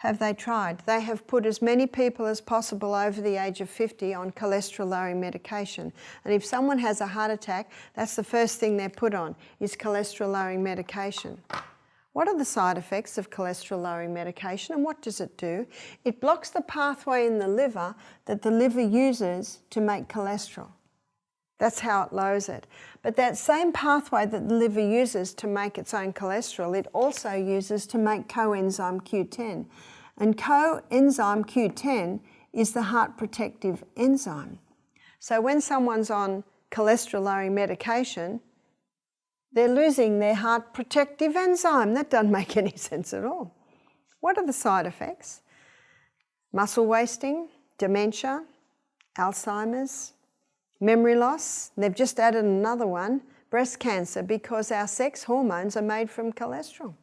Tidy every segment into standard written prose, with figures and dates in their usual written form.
Have they tried? They have put as many people as possible over the age of 50 on cholesterol-lowering medication. And if someone has a heart attack, that's the first thing they're put on, is cholesterol-lowering medication. What are the side effects of cholesterol-lowering medication, and what does it do? It blocks the pathway in the liver that the liver uses to make cholesterol. That's how it lowers it. But that same pathway that the liver uses to make its own cholesterol, it also uses to make coenzyme Q10. And coenzyme Q10 is the heart protective enzyme. So when someone's on cholesterol-lowering medication, they're losing their heart protective enzyme. That doesn't make any sense at all. What are the side effects? Muscle wasting, dementia, Alzheimer's, memory loss. They've just added another one, breast cancer, because our sex hormones are made from cholesterol.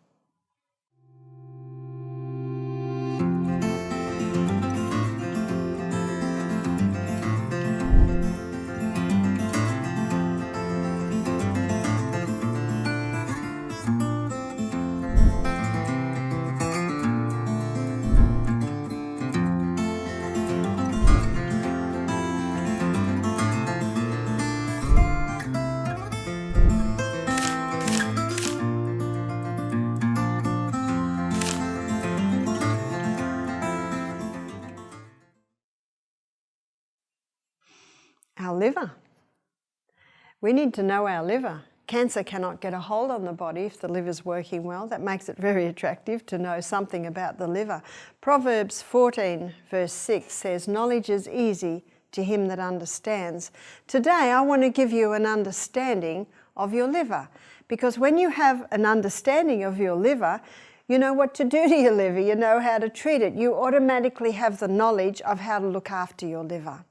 Our liver. We need to know our liver. Cancer cannot get a hold on the body if the liver's working well. That makes it very attractive to know something about the liver. Proverbs 14 verse 6 says, "Knowledge is easy to him that understands." Today I want to give you an understanding of your liver, because when you have an understanding of your liver, you know what to do to your liver, you know how to treat it. You automatically have the knowledge of how to look after your liver.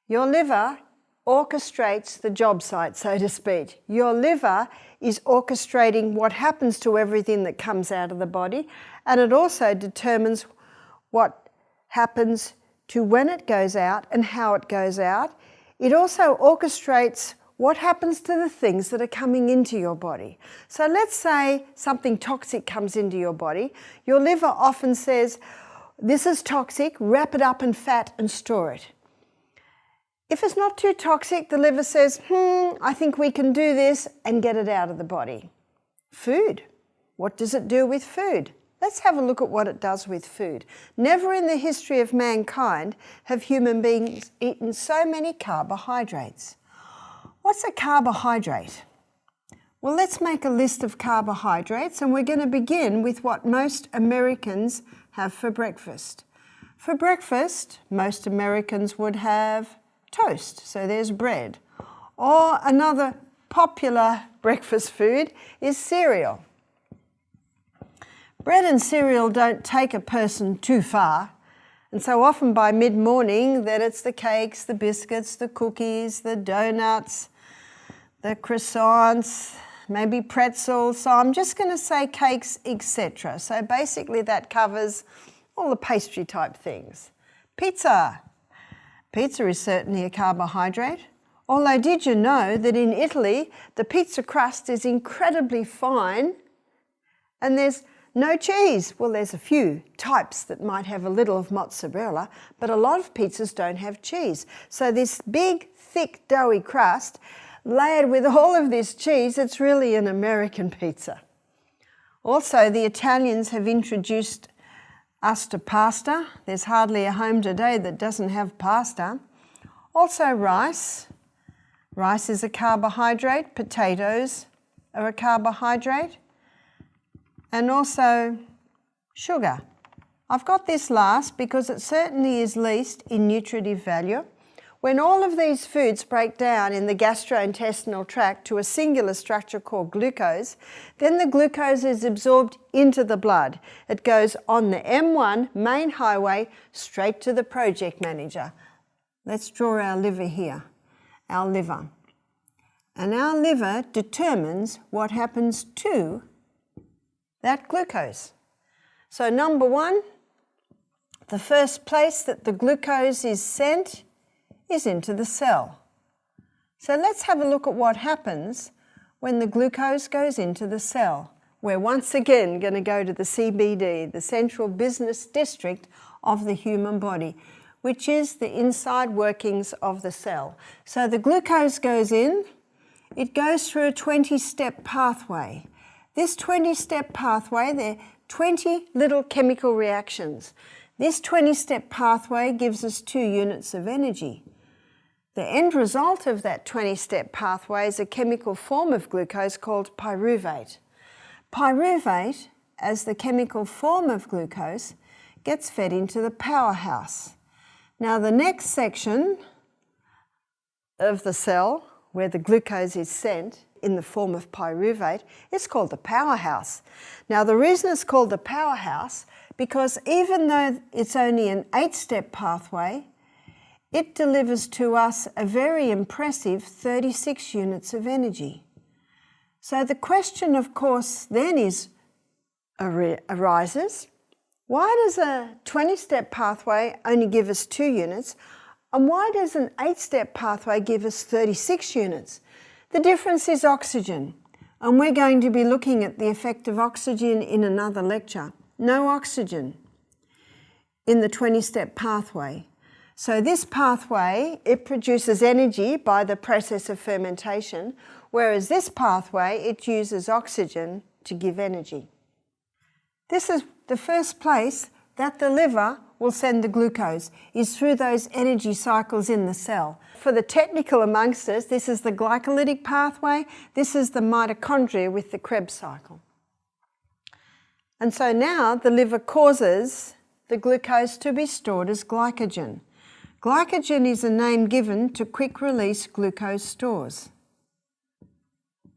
Your liver orchestrates the job site, so to speak. Your liver is orchestrating what happens to everything that comes out of the body, and it also determines what happens to when it goes out and how it goes out. It also orchestrates what happens to the things that are coming into your body. So let's say something toxic comes into your body. Your liver often says, "This is toxic, wrap it up in fat and store it." If it's not too toxic, the liver says, I think we can do this, and get it out of the body. Food. What does it do with food? Let's have a look at what it does with food. Never in the history of mankind have human beings eaten so many carbohydrates. What's a carbohydrate? Well, let's make a list of carbohydrates, and we're going to begin with what most Americans have for breakfast. For breakfast, most Americans would have toast, so there's bread. Or another popular breakfast food is cereal. Bread and cereal don't take a person too far, and so often by mid-morning that it's the cakes, the biscuits, the cookies, the donuts, the croissants, maybe pretzels, so I'm just going to say cakes, etc. So basically that covers all the pastry type things. Pizza. Pizza is certainly a carbohydrate. Although did you know that in Italy the pizza crust is incredibly fine and there's no cheese? Well, there's a few types that might have a little of mozzarella, but a lot of pizzas don't have cheese. So this big, thick, doughy crust layered with all of this cheese, it's really an American pizza. Also, the Italians have introduced us to pasta. There's hardly a home today that doesn't have pasta. Also rice. Rice is a carbohydrate. Potatoes are a carbohydrate. And also sugar. I've got this last because it certainly is least in nutritive value. When all of these foods break down in the gastrointestinal tract to a singular structure called glucose, then the glucose is absorbed into the blood. It goes on the M1 main highway straight to the project manager. Let's draw our liver here, our liver. And our liver determines what happens to that glucose. So number one, the first place that the glucose is sent is into the cell. So let's have a look at what happens when the glucose goes into the cell. we're once again going to go to the CBD, the Central Business District of the human body, which is the inside workings of the cell. So the glucose goes in, it goes through a 20-step pathway. This 20-step pathway, there are 20 little chemical reactions. This 20-step pathway gives us 2 units of energy. The end result of that 20-step pathway is a chemical form of glucose called pyruvate. Pyruvate, as the chemical form of glucose, gets fed into the powerhouse. Now the next section of the cell, where the glucose is sent in the form of pyruvate, is called the powerhouse. Now the reason it's called the powerhouse, because even though it's only an 8-step pathway, it delivers to us a very impressive 36 units of energy. So the question, of course, then arises, why does a 20-step pathway only give us 2 units, and why does an 8-step pathway give us 36 units? The difference is oxygen, and we're going to be looking at the effect of oxygen in another lecture. No oxygen in the 20-step pathway. So this pathway, it produces energy by the process of fermentation, whereas this pathway, it uses oxygen to give energy. This is the first place that the liver will send the glucose, is through those energy cycles in the cell. For the technical amongst us, this is the glycolytic pathway, this is the mitochondria with the Krebs cycle. And so now the liver causes the glucose to be stored as glycogen. Glycogen is a name given to quick-release glucose stores.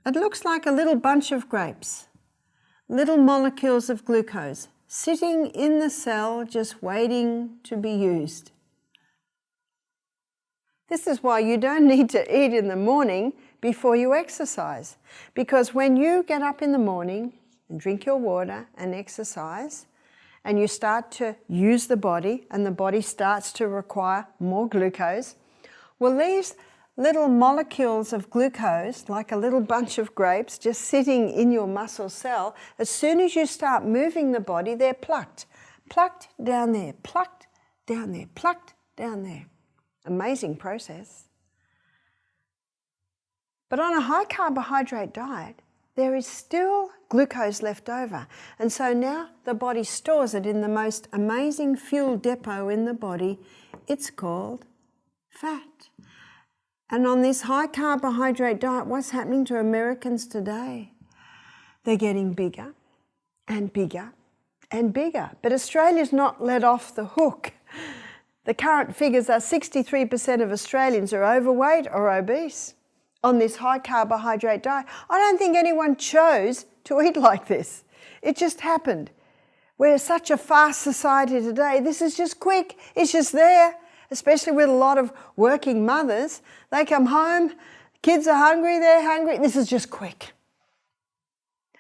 It looks like a little bunch of grapes, little molecules of glucose, sitting in the cell just waiting to be used. This is why you don't need to eat in the morning before you exercise, because when you get up in the morning and drink your water and exercise, and you start to use the body, and the body starts to require more glucose, well, these little molecules of glucose, like a little bunch of grapes just sitting in your muscle cell, as soon as you start moving the body, they're plucked. Plucked down there, plucked down there, plucked down there. Amazing process. But on a high carbohydrate diet, there is still glucose left over. And so now the body stores it in the most amazing fuel depot in the body. It's called fat. And on this high carbohydrate diet, what's happening to Americans today? They're getting bigger and bigger and bigger. But Australia's not let off the hook. The current figures are 63% of Australians are overweight or obese on this high carbohydrate diet. I don't think anyone chose to eat like this. It just happened. We're such a fast society today. This is just quick. It's just there, especially with a lot of working mothers. They come home, kids are hungry, they're hungry. This is just quick.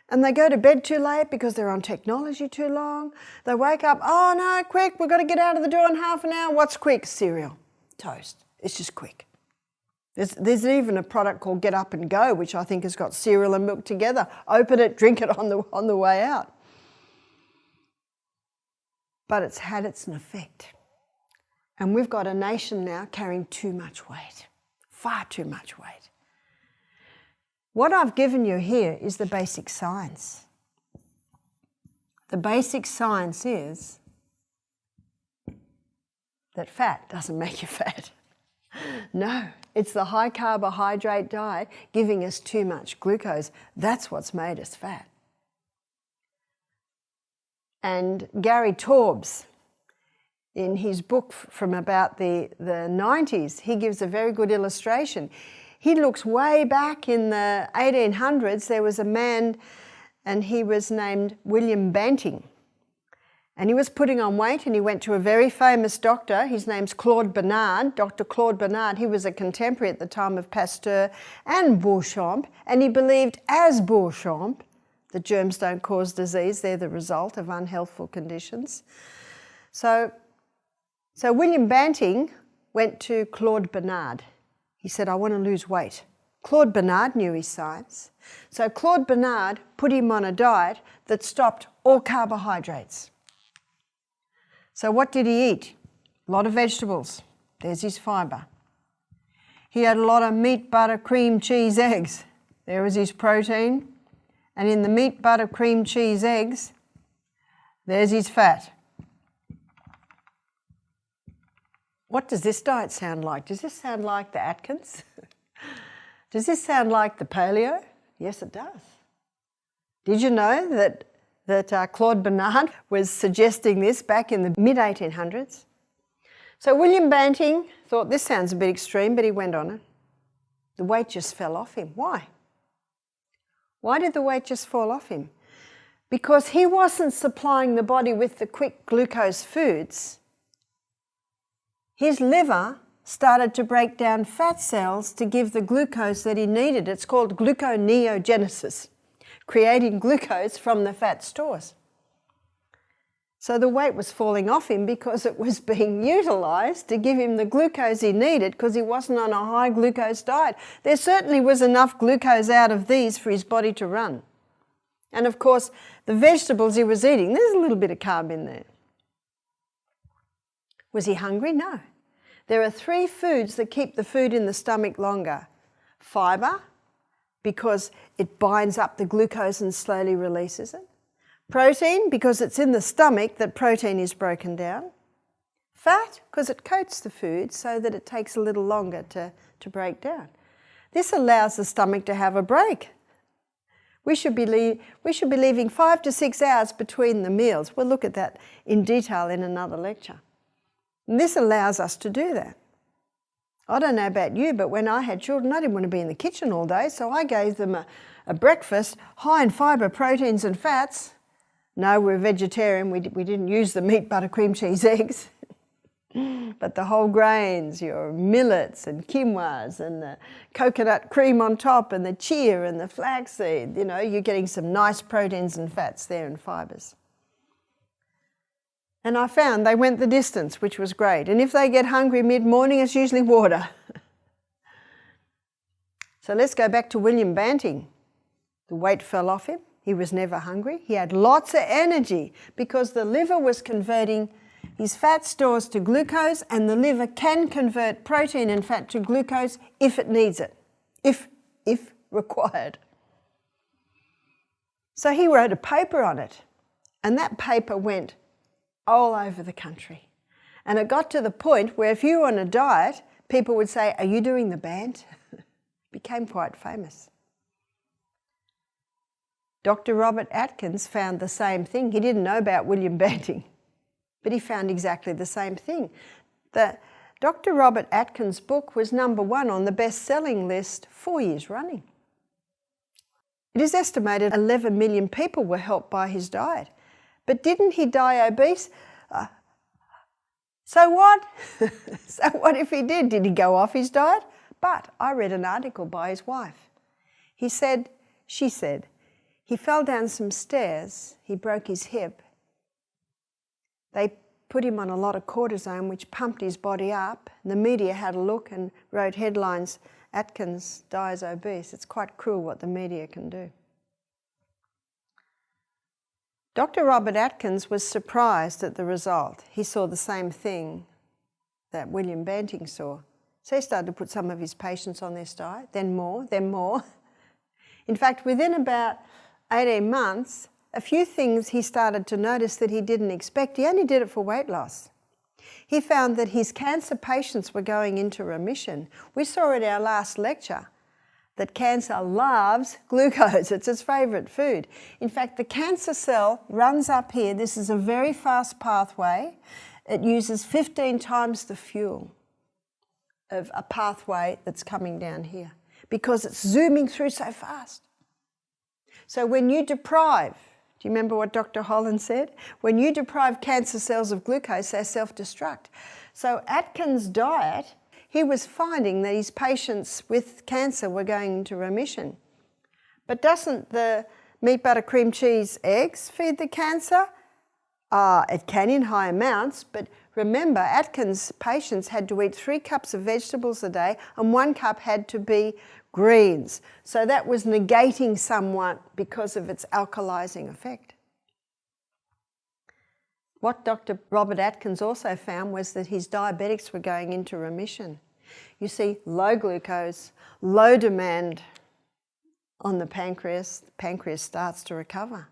And they go to bed too late because they're on technology too long. They wake up, oh no, quick, we've got to get out of the door in half an hour. What's quick? Cereal, toast. It's just quick. There's even a product called Get Up and Go, which I think has got cereal and milk together. Open it, drink it on the way out. But it's had its effect. And we've got a nation now carrying too much weight, far too much weight. What I've given you here is the basic science. The basic science is that fat doesn't make you fat. No, it's the high carbohydrate diet giving us too much glucose. That's what's made us fat. And Gary Taubes, in his book from about the 90s, he gives a very good illustration. He looks way back in the 1800s. There was a man, and he was named William Banting. And he was putting on weight, and he went to a very famous doctor. His name's Claude Bernard, Dr. Claude Bernard. He was a contemporary at the time of Pasteur and Beauchamp, and he believed, as Beauchamp, that germs don't cause disease, they're the result of unhealthful conditions. So William Banting went to Claude Bernard. He said, I want to lose weight. Claude Bernard knew his science. So Claude Bernard put him on a diet that stopped all carbohydrates. So what did he eat? A lot of vegetables. There's his fibre. He had a lot of meat, butter, cream, cheese, eggs. There was his protein. And in the meat, butter, cream, cheese, eggs, there's his fat. What does this diet sound like? Does this sound like the Atkins? Does this sound like the paleo? Yes, it does. Did you know that Claude Bernard was suggesting this back in the mid-1800s? So William Banting thought this sounds a bit extreme, but he went on it. The weight just fell off him. Why? Why did the weight just fall off him? Because he wasn't supplying the body with the quick glucose foods. His liver started to break down fat cells to give the glucose that he needed. It's called gluconeogenesis, creating glucose from the fat stores. So the weight was falling off him because it was being utilised to give him the glucose he needed because he wasn't on a high glucose diet. There certainly was enough glucose out of these for his body to run. And of course, the vegetables he was eating, there's a little bit of carb in there. Was he hungry? No. There are 3 foods that keep the food in the stomach longer. Fibre, because it binds up the glucose and slowly releases it. Protein, because it's in the stomach that protein is broken down. Fat, because it coats the food so that it takes a little longer to break down. This allows the stomach to have a break. We should be leaving 5 to 6 hours between the meals. We'll look at that in detail in another lecture. And this allows us to do that. I don't know about you, but when I had children, I didn't want to be in the kitchen all day, so I gave them a breakfast high in fibre, proteins and fats. No, we're vegetarian. We didn't use the meat, butter, cream, cheese, eggs. But the whole grains, your millets and quinoas and the coconut cream on top and the chia and the flaxseed, you're getting some nice proteins and fats there and fibres. And I found they went the distance, which was great. And if they get hungry mid-morning, it's usually water. So let's go back to William Banting. The weight fell off him. He was never hungry. He had lots of energy because the liver was converting his fat stores to glucose, and the liver can convert protein and fat to glucose if it needs it, if required. So he wrote a paper on it, and that paper went all over the country. And it got to the point where if you were on a diet, people would say, "Are you doing the band?" Became quite famous. Dr. Robert Atkins found the same thing. He didn't know about William Banting, but he found exactly the same thing. Dr. Robert Atkins' book was #1 on the best-selling list 4 years running. It is estimated 11 million people were helped by his diet. But didn't he die obese? So what? So what if he did? Did he go off his diet? But I read an article by his wife. She said, he fell down some stairs, he broke his hip. They put him on a lot of cortisone, which pumped his body up. The media had a look and wrote headlines, "Atkins dies obese." It's quite cruel what the media can do. Dr. Robert Atkins was surprised at the result. He saw the same thing that William Banting saw. So he started to put some of his patients on this diet, then more, then more. In fact, within about 18 months, a few things he started to notice that he didn't expect. He only did it for weight loss. He found that his cancer patients were going into remission. We saw in our last lecture that cancer loves glucose. It's its favourite food. In fact, the cancer cell runs up here. This is a very fast pathway. It uses 15 times the fuel of a pathway that's coming down here because it's zooming through so fast. So when you deprive, do you remember what Dr. Holland said? When you deprive cancer cells of glucose, they self-destruct. So Atkins' diet, he was finding that his patients with cancer were going into remission. But doesn't the meat, butter, cream, cheese, eggs feed the cancer? It can in high amounts, but remember, Atkins patients had to eat 3 cups of vegetables a day and 1 cup had to be greens. So that was negating somewhat because of its alkalizing effect. What Dr. Robert Atkins also found was that his diabetics were going into remission. You see, low glucose, low demand on the pancreas starts to recover.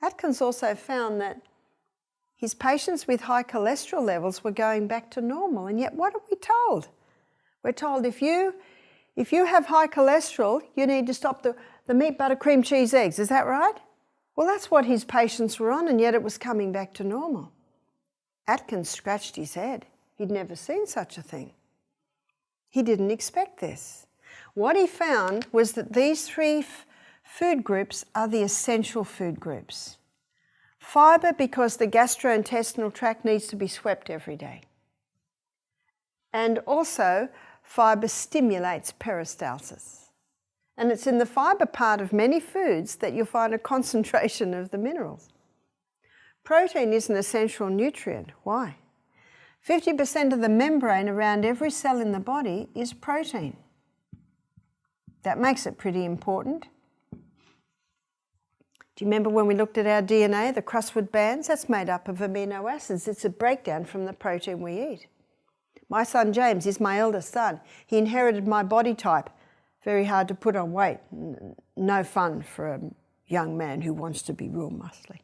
Atkins also found that his patients with high cholesterol levels were going back to normal, and yet what are we told? We're told if you have high cholesterol, you need to stop the meat, butter, cream, cheese, eggs. Is that right? Well, that's what his patients were on, and yet it was coming back to normal. Atkins scratched his head. He'd never seen such a thing. He didn't expect this. What he found was that these 3 food groups are the essential food groups. Fibre, because the gastrointestinal tract needs to be swept every day. And also, fibre stimulates peristalsis. And it's in the fibre part of many foods that you'll find a concentration of the minerals. Protein is an essential nutrient. Why? 50% of the membrane around every cell in the body is protein. That makes it pretty important. Do you remember when we looked at our DNA, the Crustwood bands? That's made up of amino acids. It's a breakdown from the protein we eat. My son James is my eldest son. He inherited my body type. Very hard to put on weight. No fun for a young man who wants to be real muscly.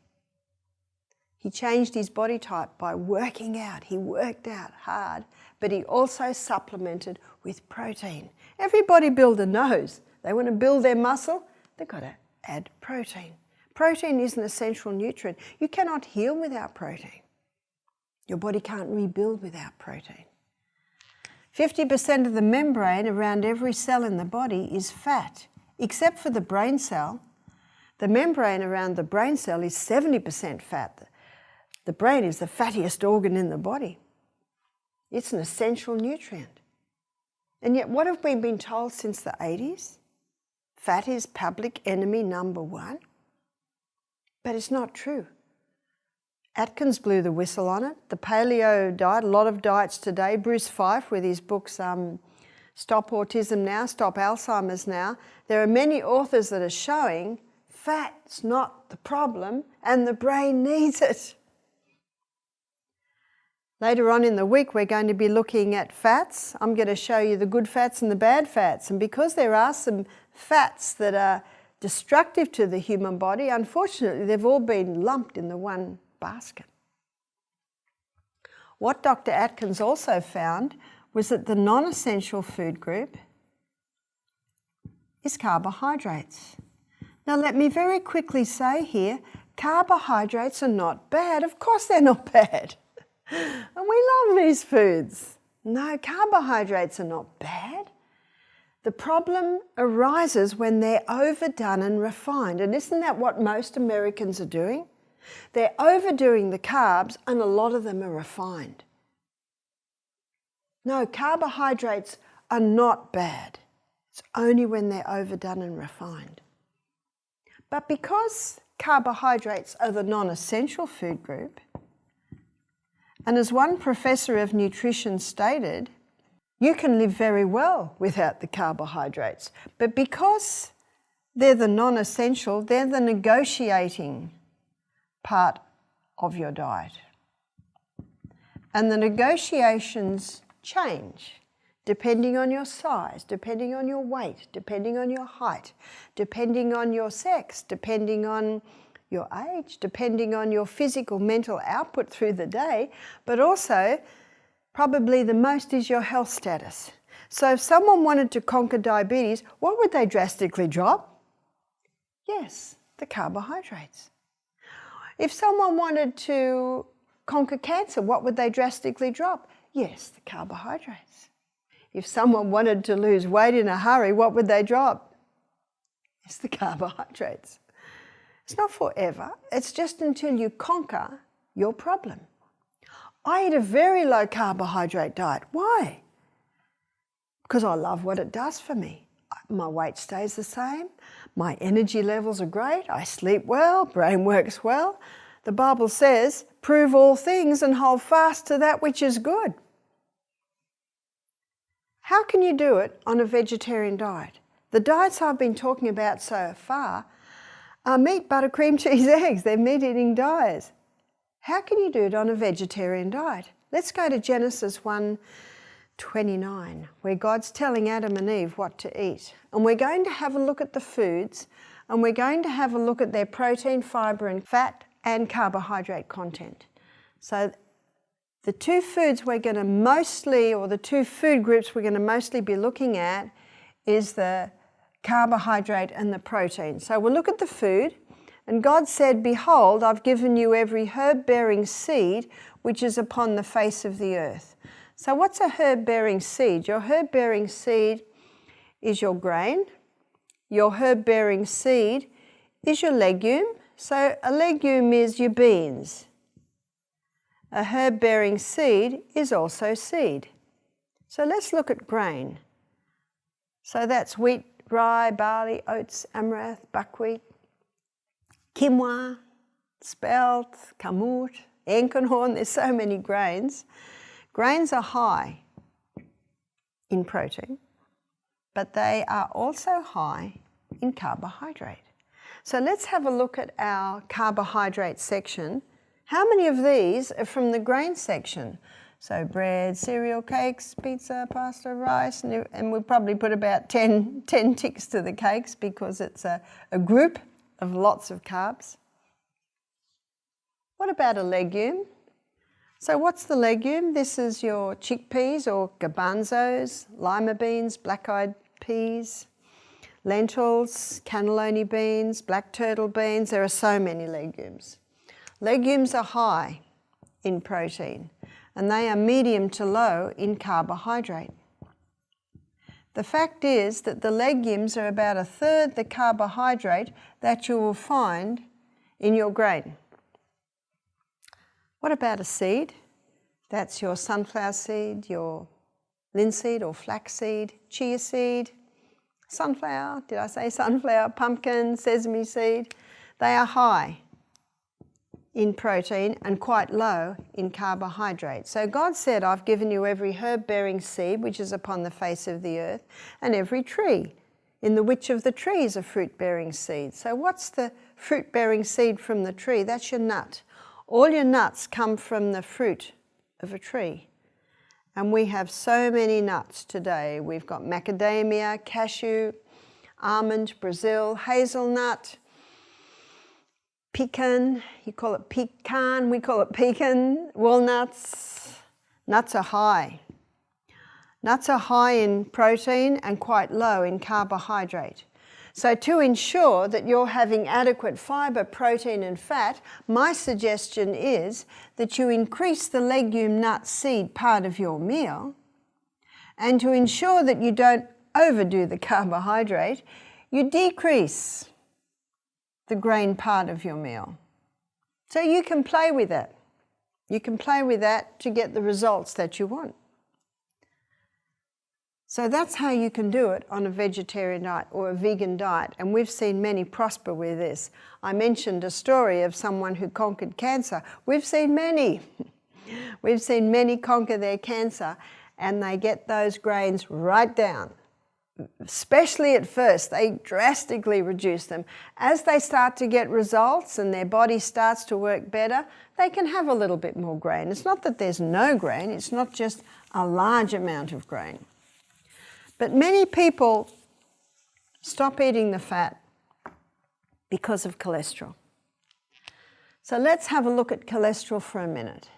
He changed his body type by working out. He worked out hard, but he also supplemented with protein. Every bodybuilder knows they want to build their muscle, they've got to add protein. Protein is an essential nutrient. You cannot heal without protein. Your body can't rebuild without protein. 50% of the membrane around every cell in the body is fat, except for the brain cell. The membrane around the brain cell is 70% fat. The brain is the fattiest organ in the body. It's an essential nutrient. And yet, what have we been told since the 80s? Fat is public enemy number 1. But it's not true. Atkins blew the whistle on it. The paleo diet, a lot of diets today, Bruce Fife with his books Stop Autism Now, Stop Alzheimer's Now, there are many authors that are showing fat's not the problem and the brain needs it. Later on in the week, we're going to be looking at fats. I'm going to show you the good fats and the bad fats. And because there are some fats that are destructive to the human body, unfortunately, they've all been lumped in the one basket. What Dr. Atkins also found was that the non-essential food group is carbohydrates. Now, let me very quickly say here, carbohydrates are not bad. Of course they're not bad. And we love these foods. No, carbohydrates are not bad. The problem arises when they're overdone and refined. And isn't that what most Americans are doing? They're overdoing the carbs and a lot of them are refined. No, carbohydrates are not bad. It's only when they're overdone and refined. But because carbohydrates are the non-essential food group, and as one professor of nutrition stated, you can live very well without the carbohydrates. But because they're the non-essential, they're the negotiating part of your diet. And the negotiations change depending on your size, depending on your weight, depending on your height, depending on your sex, depending on your age, depending on your physical, mental output through the day, but also probably the most is your health status. So if someone wanted to conquer diabetes, what would they drastically drop? Yes, the carbohydrates. If someone wanted to conquer cancer, what would they drastically drop? Yes, the carbohydrates. If someone wanted to lose weight in a hurry, what would they drop? It's the carbohydrates. It's not forever. It's just until you conquer your problem. I eat a very low carbohydrate diet. Why? Because I love what it does for me. My weight stays the same. My energy levels are great. I sleep well. Brain works well. The Bible says, prove all things and hold fast to that which is good. How can you do it on a vegetarian diet? The diets I've been talking about so far are meat, butter, cream, cheese, eggs. They're meat-eating diets. How can you do it on a vegetarian diet? Let's go to Genesis 1:29, where God's telling Adam and Eve what to eat. And we're going to have a look at the foods, and we're going to have a look at their protein, fibre and fat and carbohydrate content. So the two foods we're going to mostly, or the two food groups we're going to mostly be looking at is the carbohydrate and the protein. So we'll look at the food. And God said, behold, I've given you every herb-bearing seed which is upon the face of the earth. So what's a herb-bearing seed? Your herb-bearing seed is your grain. Your herb-bearing seed is your legume. So a legume is your beans. A herb-bearing seed is also seed. So let's look at grain. So that's wheat, rye, barley, oats, amaranth, buckwheat, quinoa, spelt, kamut, enkenhorn. There's so many grains. Grains are high in protein, but they are also high in carbohydrate. So let's have a look at our carbohydrate section. How many of these are from the grain section? So bread, cereal, cakes, pizza, pasta, rice, and we'll probably put about 10 ticks to the cakes because it's a group of lots of carbs. What about a legume? So what's the legume? This is your chickpeas or garbanzos, lima beans, black-eyed peas, lentils, cannellini beans, black turtle beans. There are so many legumes. Legumes are high in protein and they are medium to low in carbohydrate. The fact is that the legumes are about 1/3 the carbohydrate that you will find in your grain. What about a seed? That's your sunflower seed, your linseed or flaxseed, chia seed, sunflower, did I say sunflower, pumpkin, sesame seed. They are high in protein and quite low in carbohydrate. So God said, I've given you every herb-bearing seed which is upon the face of the earth, and every tree, in the which of the trees are fruit-bearing seed. So what's the fruit-bearing seed from the tree? That's your nut. All your nuts come from the fruit of a tree. And we have so many nuts today. We've got macadamia, cashew, almond, Brazil, hazelnut, pecan, you call it pecan, we call it pecan, walnuts. Nuts are high. Nuts are high in protein and quite low in carbohydrate. So to ensure that you're having adequate fibre, protein and fat, my suggestion is that you increase the legume, nut, seed part of your meal, and to ensure that you don't overdo the carbohydrate, you decrease the grain part of your meal. So you can play with that. You can play with that to get the results that you want. So that's how you can do it on a vegetarian diet or a vegan diet, and we've seen many prosper with this. I mentioned a story of someone who conquered cancer. We've seen many. We've seen many conquer their cancer, and they get those grains right down. Especially at first, they drastically reduce them. As they start to get results and their body starts to work better, they can have a little bit more grain. It's not that there's no grain, it's not just a large amount of grain. But many people stop eating the fat because of cholesterol. So let's have a look at cholesterol for a minute.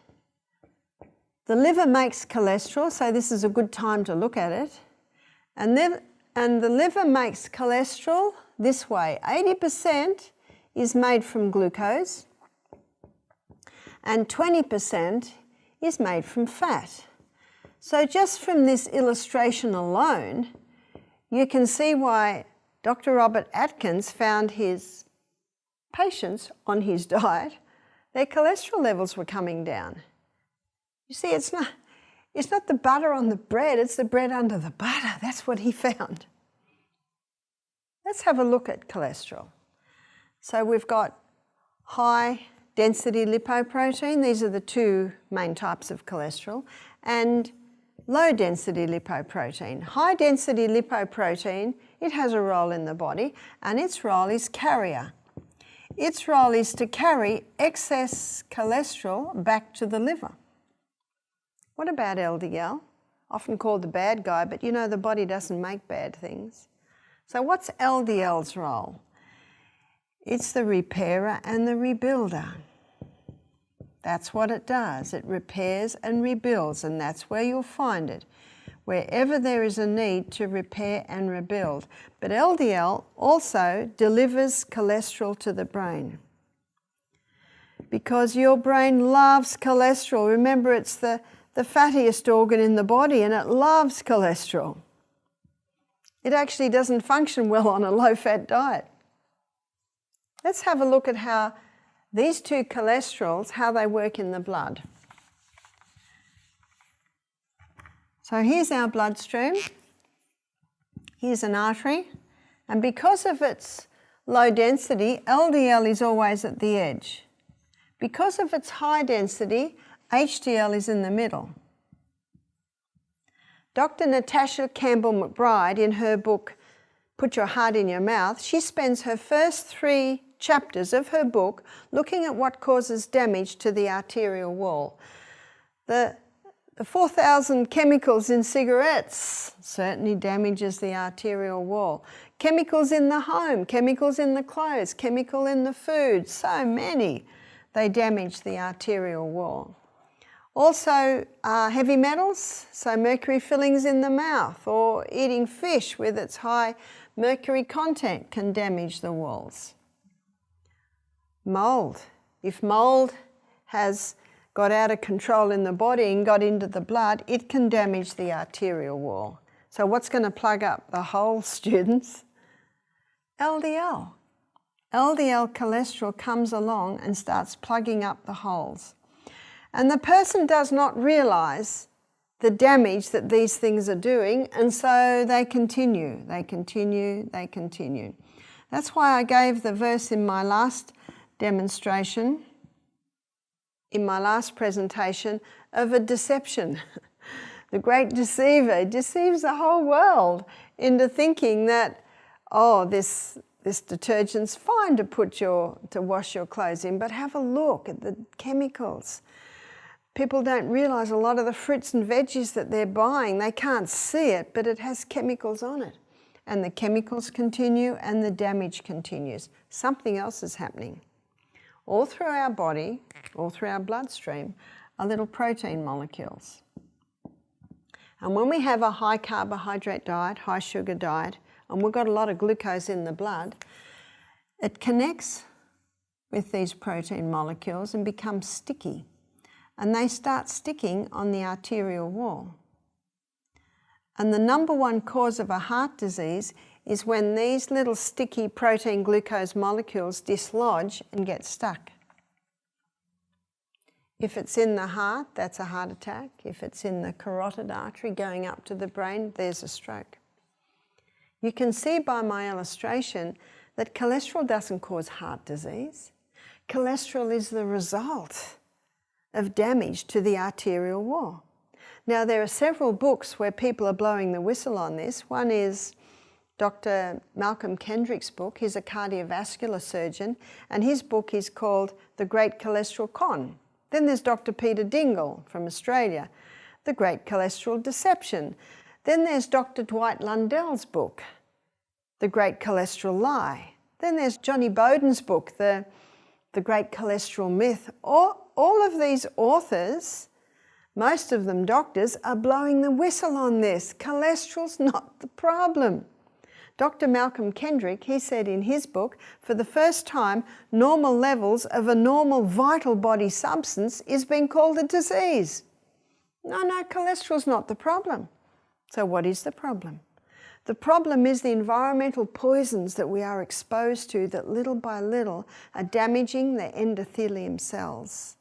The liver makes cholesterol, so this is a good time to look at it. And the liver makes cholesterol this way. 80% is made from glucose and 20% is made from fat. So just from this illustration alone, you can see why Dr. Robert Atkins found his patients on his diet, their cholesterol levels were coming down. You see, it's not the butter on the bread, it's the bread under the butter. That's what he found. Let's have a look at cholesterol. So we've got high density lipoprotein, these are the two main types of cholesterol, and low density lipoprotein. High density lipoprotein, it has a role in the body, and its role is carrier. Its role is to carry excess cholesterol back to the liver. What about LDL? Often called the bad guy, but you know the body doesn't make bad things. So what's LDL's role? It's the repairer and the rebuilder. That's what it does. It repairs and rebuilds, and that's where you'll find it, wherever there is a need to repair and rebuild. But LDL also delivers cholesterol to the brain, because your brain loves cholesterol. Remember, it's the fattiest organ in the body, and it loves cholesterol. It actually doesn't function well on a low-fat diet. Let's have a look at how these two cholesterols, how they work in the blood. So here's our bloodstream. Here's an artery. And because of its low density, LDL is always at the edge. Because of its high density, HDL is in the middle. Dr. Natasha Campbell McBride, in her book, Put Your Heart in Your Mouth, she spends her first 3 chapters of her book looking at what causes damage to the arterial wall. The 4,000 chemicals in cigarettes certainly damages the arterial wall. Chemicals in the home, chemicals in the clothes, chemical in the food, so many, they damage the arterial wall. Also heavy metals, so mercury fillings in the mouth, or eating fish with its high mercury content can damage the walls. Mold. If mold has got out of control in the body and got into the blood, it can damage the arterial wall. So what's going to plug up the hole, students? LDL. LDL cholesterol comes along and starts plugging up the holes. And the person does not realise the damage that these things are doing, and so they continue. That's why I gave the verse in my last demonstration, in my last presentation, of a deception. The great deceiver deceives the whole world into thinking that, oh, this detergent's fine to wash your clothes in, but have a look at the chemicals. People don't realise a lot of the fruits and veggies that they're buying, they can't see it, but it has chemicals on it. And the chemicals continue and the damage continues. Something else is happening. All through our body, all through our bloodstream, are little protein molecules. And when we have a high carbohydrate diet, high sugar diet, and we've got a lot of glucose in the blood, it connects with these protein molecules and becomes sticky. And they start sticking on the arterial wall. And the number one cause of a heart disease is when these little sticky protein glucose molecules dislodge and get stuck. If it's in the heart, that's a heart attack. If it's in the carotid artery going up to the brain, there's a stroke. You can see by my illustration that cholesterol doesn't cause heart disease. Cholesterol is the result of damage to the arterial wall. Now, there are several books where people are blowing the whistle on this. One is Dr. Malcolm Kendrick's book. He's a cardiovascular surgeon, and his book is called The Great Cholesterol Con. Then there's Dr. Peter Dingle from Australia, The Great Cholesterol Deception. Then there's Dr. Dwight Lundell's book, The Great Cholesterol Lie. Then there's Johnny Bowden's book, The Great Cholesterol Myth. All of these authors, most of them doctors, are blowing the whistle on this. Cholesterol's not the problem. Dr. Malcolm Kendrick, he said in his book, for the first time, normal levels of a normal vital body substance is being called a disease. No, cholesterol's not the problem. So what is the problem? The problem is the environmental poisons that we are exposed to that little by little are damaging the endothelium cells,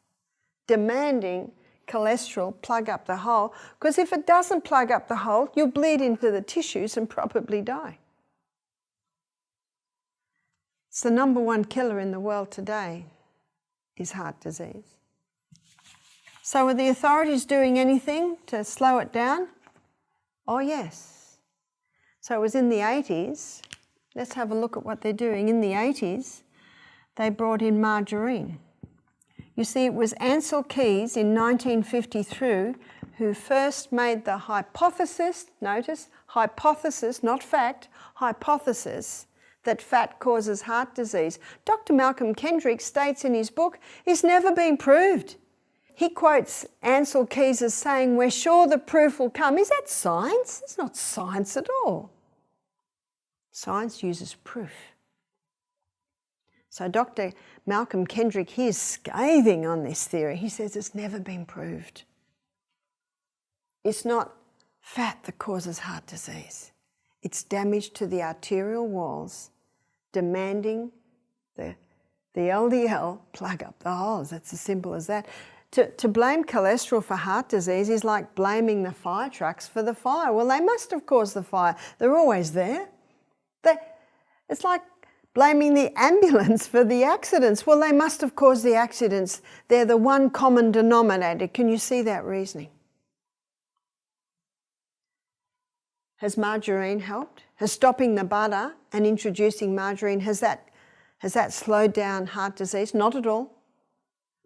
demanding cholesterol plug up the hole, because if it doesn't plug up the hole, you'll bleed into the tissues and probably die. It's the number one killer in the world today. is heart disease. So are the authorities doing anything to slow it down? Oh yes. So it was in the 80s. Let's have a look at what they're doing. In the 80s, they brought in margarine. You see, it was Ancel Keys in 1953 who first made the hypothesis, notice, hypothesis, not fact, hypothesis, that fat causes heart disease. Dr. Malcolm Kendrick states in his book, it's never been proved. He quotes Ancel Keys as saying, we're sure the proof will come. Is that science? It's not science at all. Science uses proof. So Dr. Malcolm Kendrick, he is scathing on this theory. He says it's never been proved. It's not fat that causes heart disease. It's damage to the arterial walls, demanding the LDL plug up the holes. It's as simple as that. To blame cholesterol for heart disease is like blaming the fire trucks for the fire. Well, they must have caused the fire. They're always there. It's like blaming the ambulance for the accidents. Well, they must have caused the accidents. They're the one common denominator. Can you see that reasoning? Has margarine helped? Has stopping the butter and introducing margarine, has that slowed down heart disease? Not at all.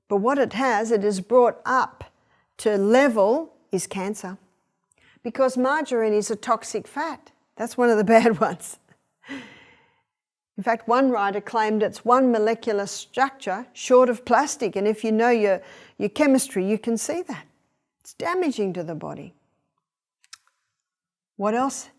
But what it has brought up to level is cancer. Because margarine is a toxic fat. That's one of the bad ones. In fact, one writer claimed it's one molecular structure short of plastic, and if you know your chemistry, you can see that. It's damaging to the body. What else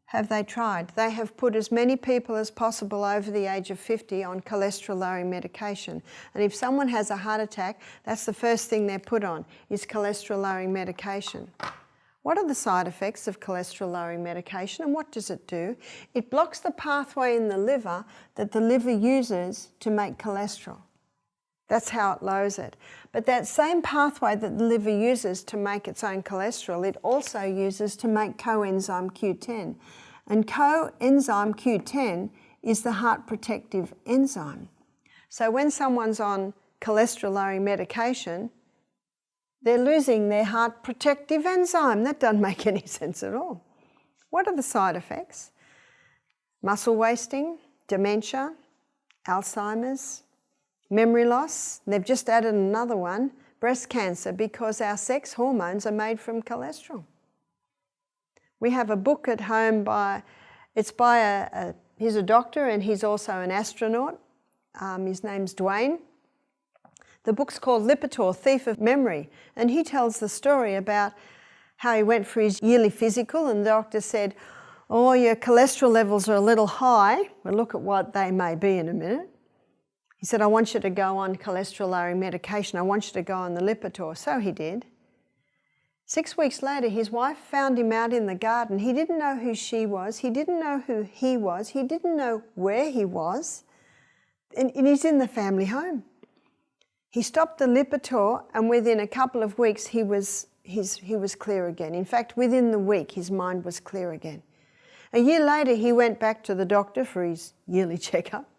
have they tried? They have put as many people as possible over the age of 50 on cholesterol-lowering medication. And if someone has a heart attack, that's the first thing they're put on, is cholesterol-lowering medication. What are the side effects of cholesterol-lowering medication, and what does it do? It blocks the pathway in the liver that the liver uses to make cholesterol. That's how it lowers it. But that same pathway that the liver uses to make its own cholesterol, it also uses to make coenzyme Q10. And coenzyme Q10 is the heart protective enzyme. So when someone's on cholesterol-lowering medication, they're losing their heart protective enzyme. That doesn't make any sense at all. What are the side effects? Muscle wasting, dementia, Alzheimer's, memory loss. They've just added another one, breast cancer, because our sex hormones are made from cholesterol. We have a book at home he's a doctor and he's also an astronaut. His name's Dwayne. The book's called Lipitor, Thief of Memory, and he tells the story about how he went for his yearly physical and the doctor said, oh, your cholesterol levels are a little high. We'll look at what they may be in a minute. He said, I want you to go on cholesterol-lowering medication. I want you to go on the Lipitor. So he did. 6 weeks later, his wife found him out in the garden. He didn't know who she was. He didn't know who he was. He didn't know where he was. And he's in the family home. He stopped the Lipitor, and within a couple of weeks, he was clear again. In fact, within the week, his mind was clear again. A year later, he went back to the doctor for his yearly checkup.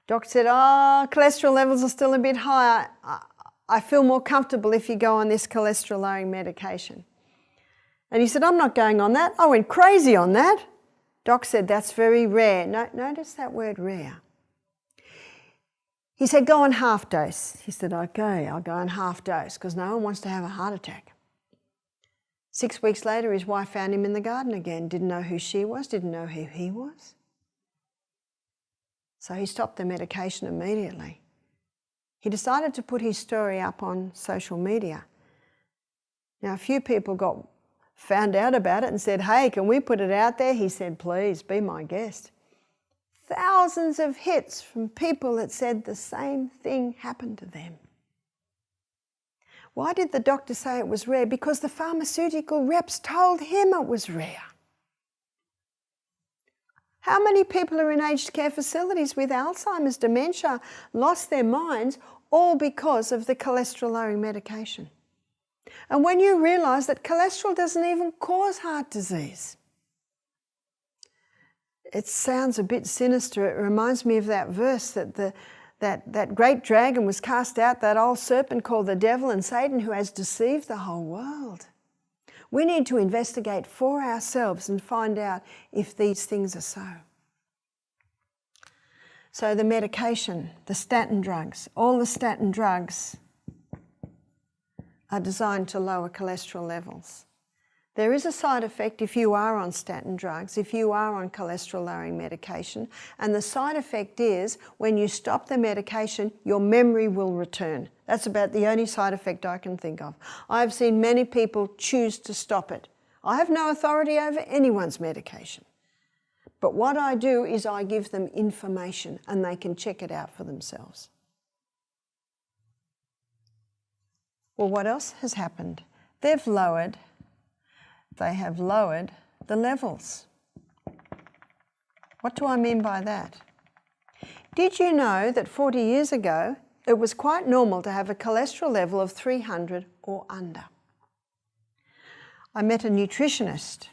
Doctor said, oh, cholesterol levels are still a bit high. I feel more comfortable if you go on this cholesterol-lowering medication. And he said, I'm not going on that. I went crazy on that. Doc said, that's very rare. Notice that word rare. He said, go on half dose. He said, okay, I'll go on half dose because no one wants to have a heart attack. 6 weeks later, his wife found him in the garden again. Didn't know who she was, didn't know who he was. So he stopped the medication immediately. He decided to put his story up on social media. Now, a few people found out about it and said, hey, can we put it out there? He said, please, be my guest. Thousands of hits from people that said the same thing happened to them. Why did the doctor say it was rare? Because the pharmaceutical reps told him it was rare. How many people are in aged care facilities with Alzheimer's, dementia, lost their minds, all because of the cholesterol-lowering medication? And when you realise that cholesterol doesn't even cause heart disease, it sounds a bit sinister. It reminds me of that verse that that great dragon was cast out, that old serpent called the devil and Satan, who has deceived the whole world. We need to investigate for ourselves and find out if these things are so. So the medication, the statin drugs, all the statin drugs are designed to lower cholesterol levels. There is a side effect if you are on statin drugs, if you are on cholesterol-lowering medication, and the side effect is when you stop the medication, your memory will return. That's about the only side effect I can think of. I've seen many people choose to stop it. I have no authority over anyone's medication. But what I do is I give them information and they can check it out for themselves. Well, what else has happened? They have lowered the levels. What do I mean by that? Did you know that 40 years ago, it was quite normal to have a cholesterol level of 300 or under? I met a nutritionist.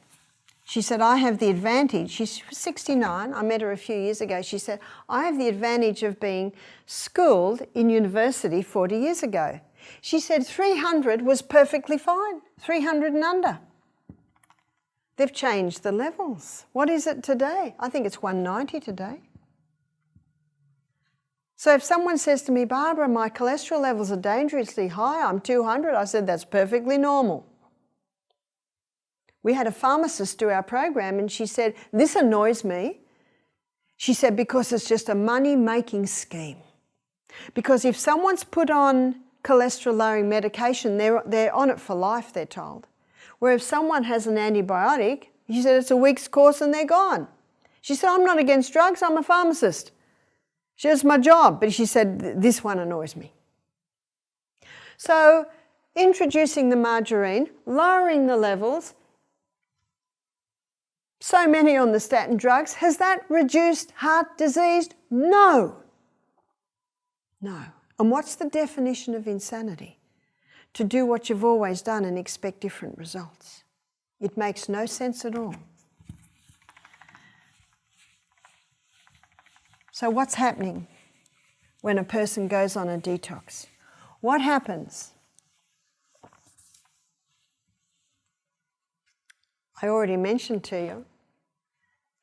She said, I have the advantage. She's 69. I met her a few years ago. She said, I have the advantage of being schooled in university 40 years ago. She said 300 was perfectly fine, 300 and under. They've changed the levels. What is it today? I think it's 190 today. So if someone says to me, Barbara, my cholesterol levels are dangerously high, I'm 200, I said, that's perfectly normal. We had a pharmacist do our program and she said, this annoys me. She said, because it's just a money-making scheme. Because if someone's put on cholesterol-lowering medication, they're on it for life, they're told. Where if someone has an antibiotic, she said it's a week's course and they're gone. She said, I'm not against drugs, I'm a pharmacist. She said, it's my job, but she said, this one annoys me. So introducing the margarine, lowering the levels, so many on the statin drugs, has that reduced heart disease? No. No. And what's the definition of insanity? To do what you've always done and expect different results. It makes no sense at all. So what's happening when a person goes on a detox? What happens? I already mentioned to you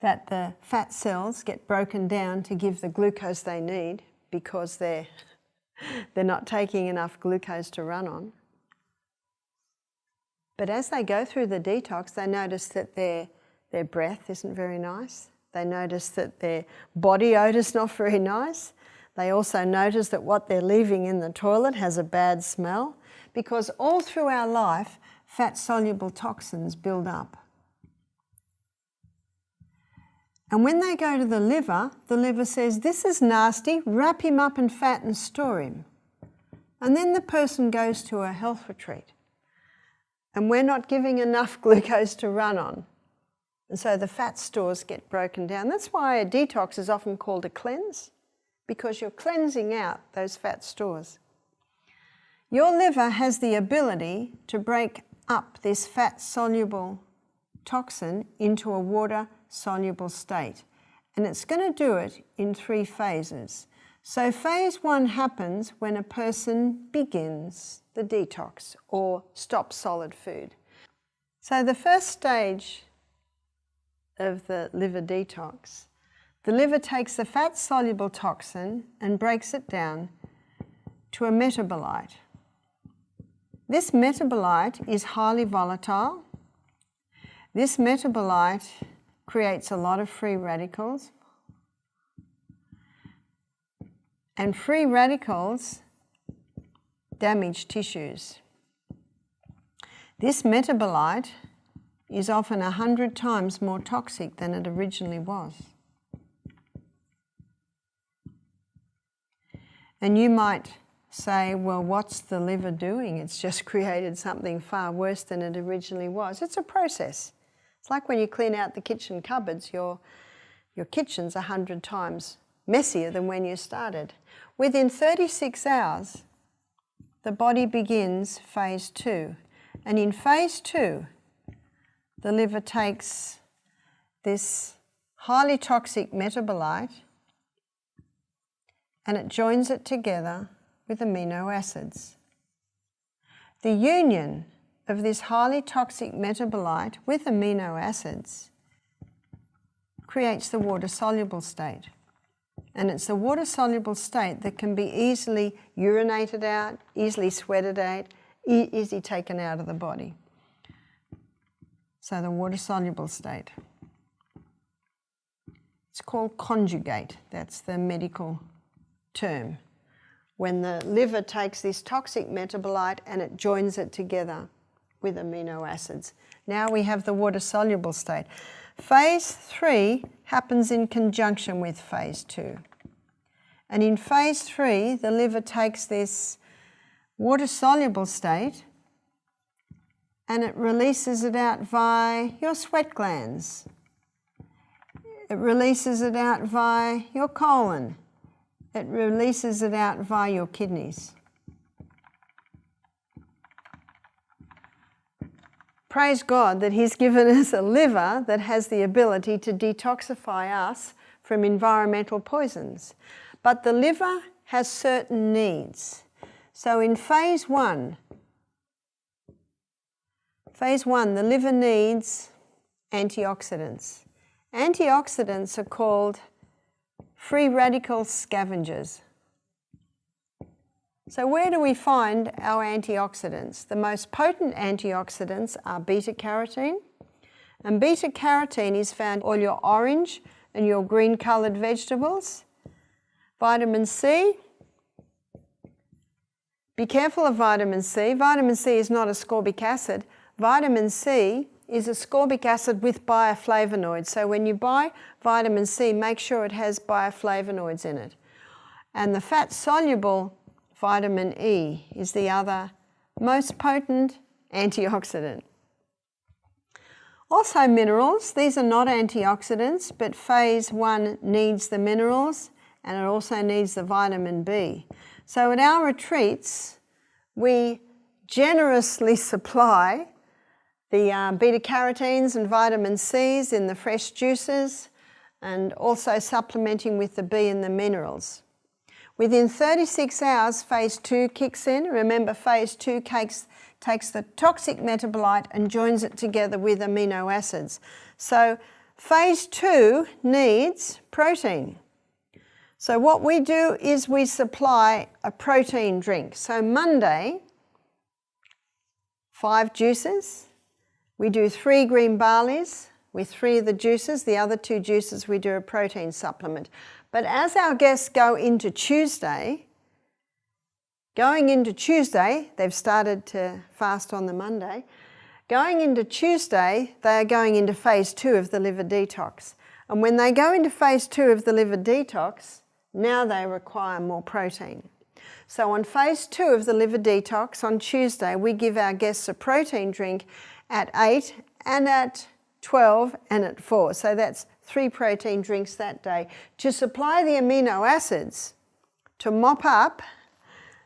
that the fat cells get broken down to give the glucose they need because they're not taking enough glucose to run on. But as they go through the detox, they notice that their breath isn't very nice. They notice that their body odour's not very nice. They also notice that what they're leaving in the toilet has a bad smell, because all through our life, fat-soluble toxins build up. And when they go to the liver says, this is nasty, wrap him up in fat and store him. And then the person goes to a health retreat. And we're not giving enough glucose to run on. And so the fat stores get broken down. That's why a detox is often called a cleanse, because you're cleansing out those fat stores. Your liver has the ability to break up this fat-soluble toxin into a water-soluble state. And it's going to do it in 3 phases. So phase 1 happens when a person begins the detox or stops solid food. So the first stage of the liver detox, the liver takes the fat-soluble toxin and breaks it down to a metabolite. This metabolite is highly volatile. This metabolite creates a lot of free radicals. And free radicals damage tissues. This metabolite is often 100 times more toxic than it originally was. And you might say, well, what's the liver doing? It's just created something far worse than it originally was. It's a process. It's like when you clean out the kitchen cupboards, your kitchen's 100 times messier than when you started. Within 36 hours, the body begins phase 2. And in phase 2, the liver takes this highly toxic metabolite and it joins it together with amino acids. The union of this highly toxic metabolite with amino acids creates the water-soluble state. And it's the water-soluble state that can be easily urinated out, easily sweated out, easily taken out of the body. So the water-soluble state. It's called conjugate. That's the medical term. When the liver takes this toxic metabolite and it joins it together with amino acids. Now we have the water-soluble state. Phase 3 happens in conjunction with phase 2. And in phase 3, the liver takes this water-soluble state and it releases it out via your sweat glands. It releases it out via your colon. It releases it out via your kidneys. Praise God that He's given us a liver that has the ability to detoxify us from environmental poisons. But the liver has certain needs. So in phase 1, the liver needs antioxidants. Antioxidants are called free radical scavengers. So where do we find our antioxidants? The most potent antioxidants are beta-carotene. And beta-carotene is found in all your orange and your green coloured vegetables. Vitamin C. Be careful of vitamin C. Vitamin C is not ascorbic acid. Vitamin C is ascorbic acid with bioflavonoids. So when you buy vitamin C, make sure it has bioflavonoids in it. And the fat-soluble vitamin E is the other most potent antioxidant. Also minerals. These are not antioxidants, but phase 1 needs the minerals and it also needs the vitamin B. So at our retreats, we generously supply the beta-carotenes and vitamin C's in the fresh juices and also supplementing with the B and the minerals. Within 36 hours, phase 2 kicks in. Remember, phase 2 takes the toxic metabolite and joins it together with amino acids. So phase 2 needs protein. So what we do is we supply a protein drink. So Monday, 5 juices. We do 3 green barleys with 3 of the juices. The other 2 juices we do a protein supplement. But as our guests go into Tuesday, they've started to fast on the Monday. Going into Tuesday, they are going into phase 2 of the liver detox. And when they go into phase 2 of the liver detox, now they require more protein. So on phase 2 of the liver detox, on Tuesday, we give our guests a protein drink at 8 and at 12 and at 4. So that's 3 protein drinks that day to supply the amino acids to mop up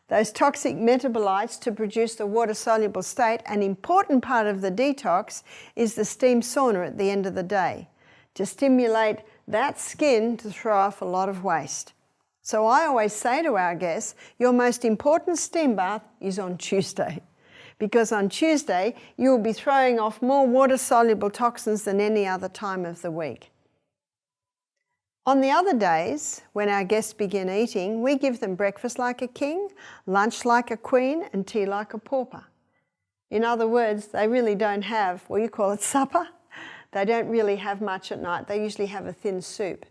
those toxic metabolites to produce the water-soluble state. An important part of the detox is the steam sauna at the end of the day to stimulate that skin to throw off a lot of waste. So I always say to our guests, your most important steam bath is on Tuesday, because on Tuesday you'll be throwing off more water-soluble toxins than any other time of the week. On the other days, when our guests begin eating, we give them breakfast like a king, lunch like a queen, and tea like a pauper. In other words, they really don't have, well, you call it supper. They don't really have much at night. They usually have a thin soup.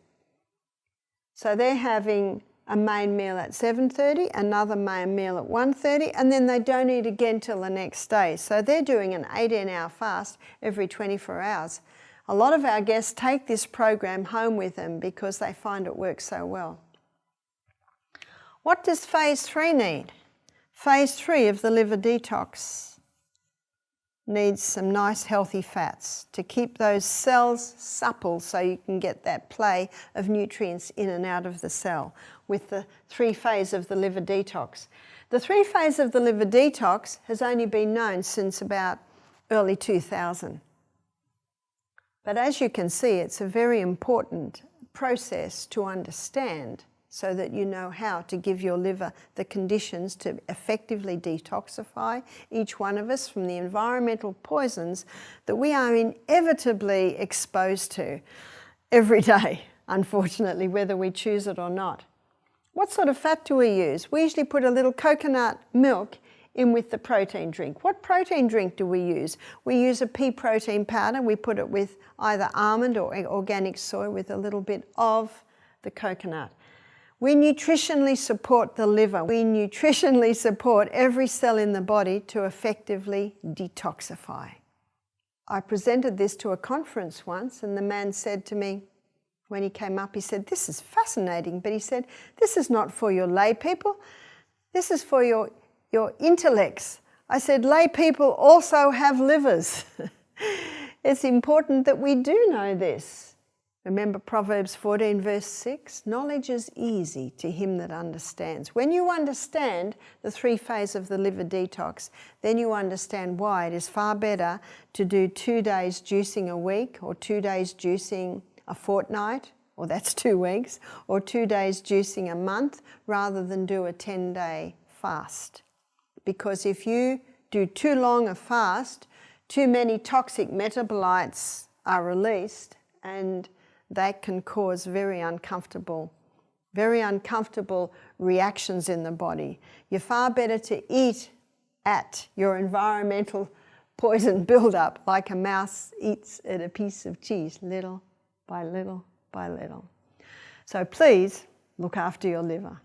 So they're having a main meal at 7:30, another main meal at 1:30, and then they don't eat again till the next day. So they're doing an 18-hour fast every 24 hours. A lot of our guests take this program home with them because they find it works so well. What does phase 3 need? Phase 3 of the liver detox needs some nice healthy fats to keep those cells supple so you can get that play of nutrients in and out of the cell with the 3 phase of the liver detox. The 3 phase of the liver detox has only been known since about early 2000. But as you can see, it's a very important process to understand so that you know how to give your liver the conditions to effectively detoxify each one of us from the environmental poisons that we are inevitably exposed to every day, unfortunately, whether we choose it or not. What sort of fat do we use? We usually put a little coconut milk in with the protein drink. What protein drink do we use? We use a pea protein powder. We put it with either almond or organic soy with a little bit of the coconut. We nutritionally support the liver. We nutritionally support every cell in the body to effectively detoxify. I presented this to a conference once, and the man said to me, when he came up, he said, "This is fascinating," but he said, "This is not for your lay people. This is for your intellects." I said, "Lay people also have livers." It's important that we do know this. Remember Proverbs 14 verse 6? Knowledge is easy to him that understands. When you understand the 3 phases of the liver detox, then you understand why it is far better to do 2 days juicing a week, or 2 days juicing a fortnight, or that's 2 weeks, or 2 days juicing a month, rather than do a 10-day fast. Because if you do too long a fast, too many toxic metabolites are released, and that can cause very uncomfortable reactions in the body. You're far better to eat at your environmental poison buildup like a mouse eats at a piece of cheese, little by little by little. So please look after your liver.